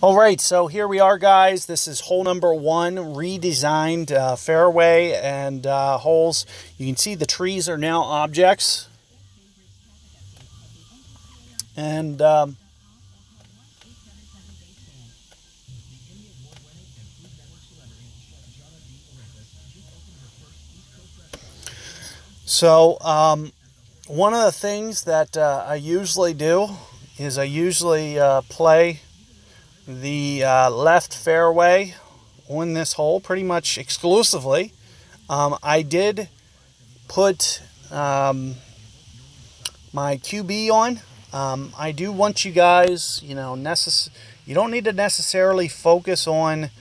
All right, so here we are, guys. This is hole number 1, redesigned fairway and holes. You can see the trees are now objects. And one of the things that I usually do is I usually play the left fairway on this hole pretty much exclusively. I did put my QB on. I do want you guys, you don't need to necessarily focus on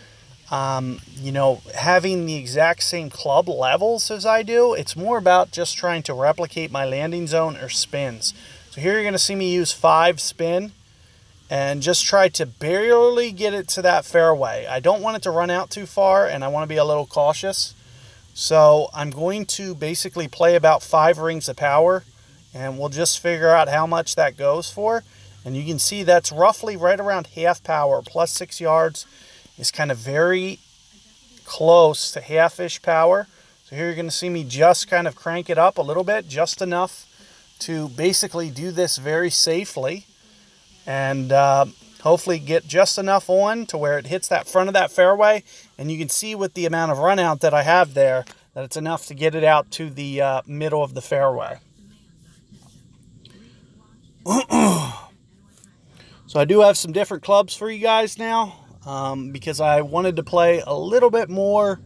having the exact same club levels as I do. It's more about just trying to replicate my landing zone or spins. So here you're going to see me use 5 spin and just try to barely get it to that fairway. I don't want it to run out too far, and I want to be a little cautious. So I'm going to basically play about 5 rings of power, and we'll just figure out how much that goes for. And you can see that's roughly right around half power, plus 6 yards is kind of very close to half-ish power. So here you're going to see me just kind of crank it up a little bit, just enough to basically do this very safely. And hopefully get just enough on to where it hits that front of that fairway. And you can see with the amount of run out that I have there, that it's enough to get it out to the middle of the fairway. So I do have some different clubs for you guys now, because I wanted to play a little bit more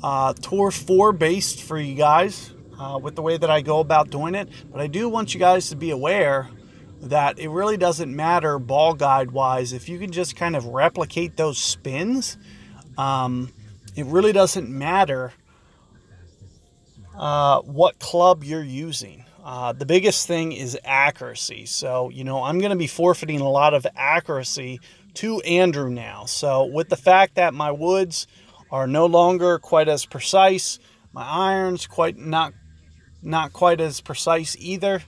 Tour 4 based for you guys with the way that I go about doing it. But I do want you guys to be aware that it really doesn't matter ball guide wise. If you can just kind of replicate those spins, it really doesn't matter what club you're using. The biggest thing is accuracy. So, I'm going to be forfeiting a lot of accuracy to Andrew now. So with the fact that my woods are no longer quite as precise, my irons not quite as precise either,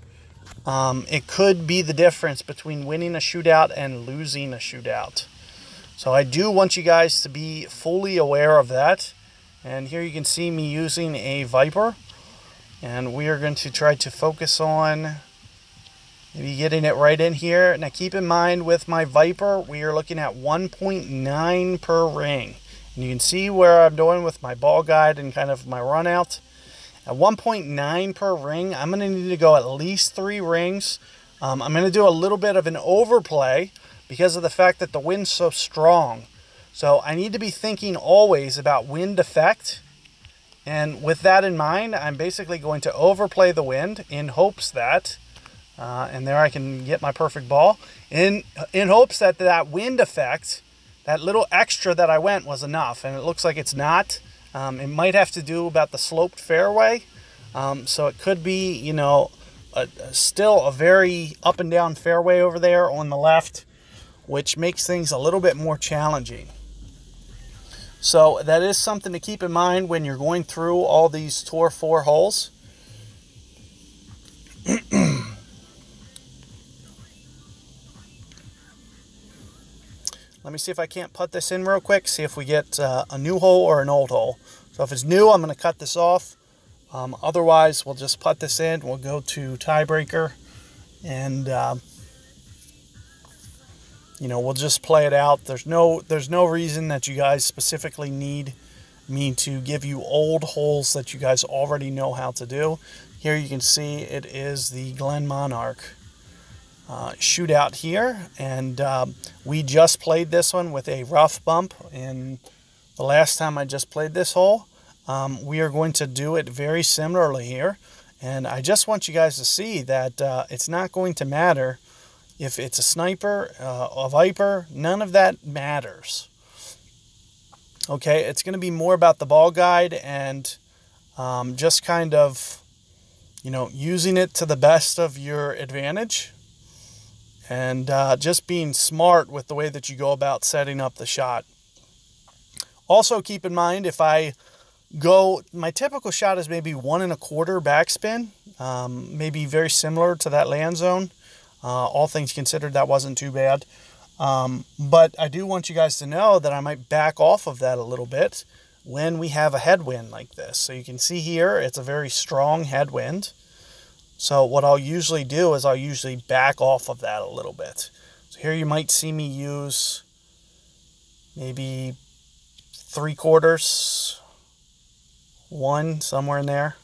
it could be the difference between winning a shootout and losing a shootout. So I do want you guys to be fully aware of that. And here you can see me using a Viper. And we are going to try to focus on maybe getting it right in here. Now keep in mind with my Viper, we are looking at 1.9 per ring. And you can see where I'm doing with my ball guide and kind of my run out. At 1.9 per ring, I'm going to need to go at least 3 rings. I'm going to do a little bit of an overplay because of the fact that the wind's so strong. So I need to be thinking always about wind effect. And with that in mind, I'm basically going to overplay the wind in hopes that, and there I can get my perfect ball, in hopes that that wind effect, that little extra that I went was enough. And it looks like it's not. It might have to do about the sloped fairway. So it could be, still a very up and down fairway over there on the left, which makes things a little bit more challenging. So that is something to keep in mind when you're going through all these Tour 4 holes. Let me see if I can't put this in real quick, see if we get a new hole or an old hole. So if it's new, I'm going to cut this off. Otherwise, we'll just put this in. We'll go to tiebreaker, and we'll just play it out. There's no reason that you guys specifically need me to give you old holes that you guys already know how to do. Here you can see it is the Glen Monarch shootout here, and we just played this one with a rough bump. And the last time I just played this hole, we are going to do it very similarly here. And I just want you guys to see that it's not going to matter if it's a sniper, a Viper, none of that matters. Okay, it's going to be more about the ball guide and just kind of, using it to the best of your advantage. And just being smart with the way that you go about setting up the shot. Also keep in mind, if I go, my typical shot is maybe 1 1/4 backspin, maybe very similar to that land zone. All things considered, that wasn't too bad. But I do want you guys to know that I might back off of that a little bit when we have a headwind like this. So you can see here, it's a very strong headwind. So what I'll usually do is I'll usually back off of that a little bit. So here you might see me use maybe 3/4, 1, somewhere in there.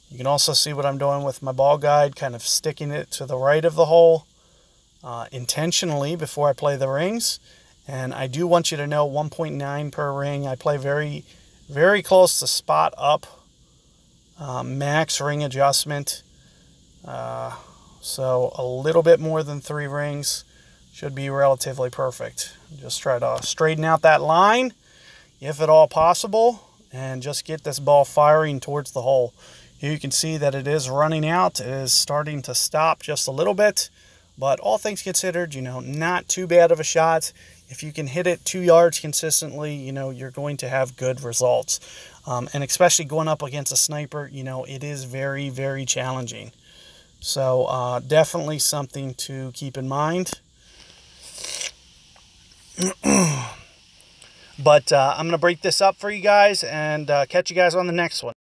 You can also see what I'm doing with my ball guide, kind of sticking it to the right of the hole intentionally before I play the rings. And I do want you to know 1.9 per ring. I play very, very close to spot up max ring adjustment. So a little bit more than 3 rings should be relatively perfect. Just try to straighten out that line if at all possible and just get this ball firing towards the hole. Here you can see that it is running out. It is starting to stop just a little bit, but all things considered, you know, not too bad of a shot. If you can hit it 2 yards consistently, you know, you're going to have good results. And especially going up against a sniper, you know, it is very, very challenging. So definitely something to keep in mind. But I'm going to break this up for you guys and catch you guys on the next one.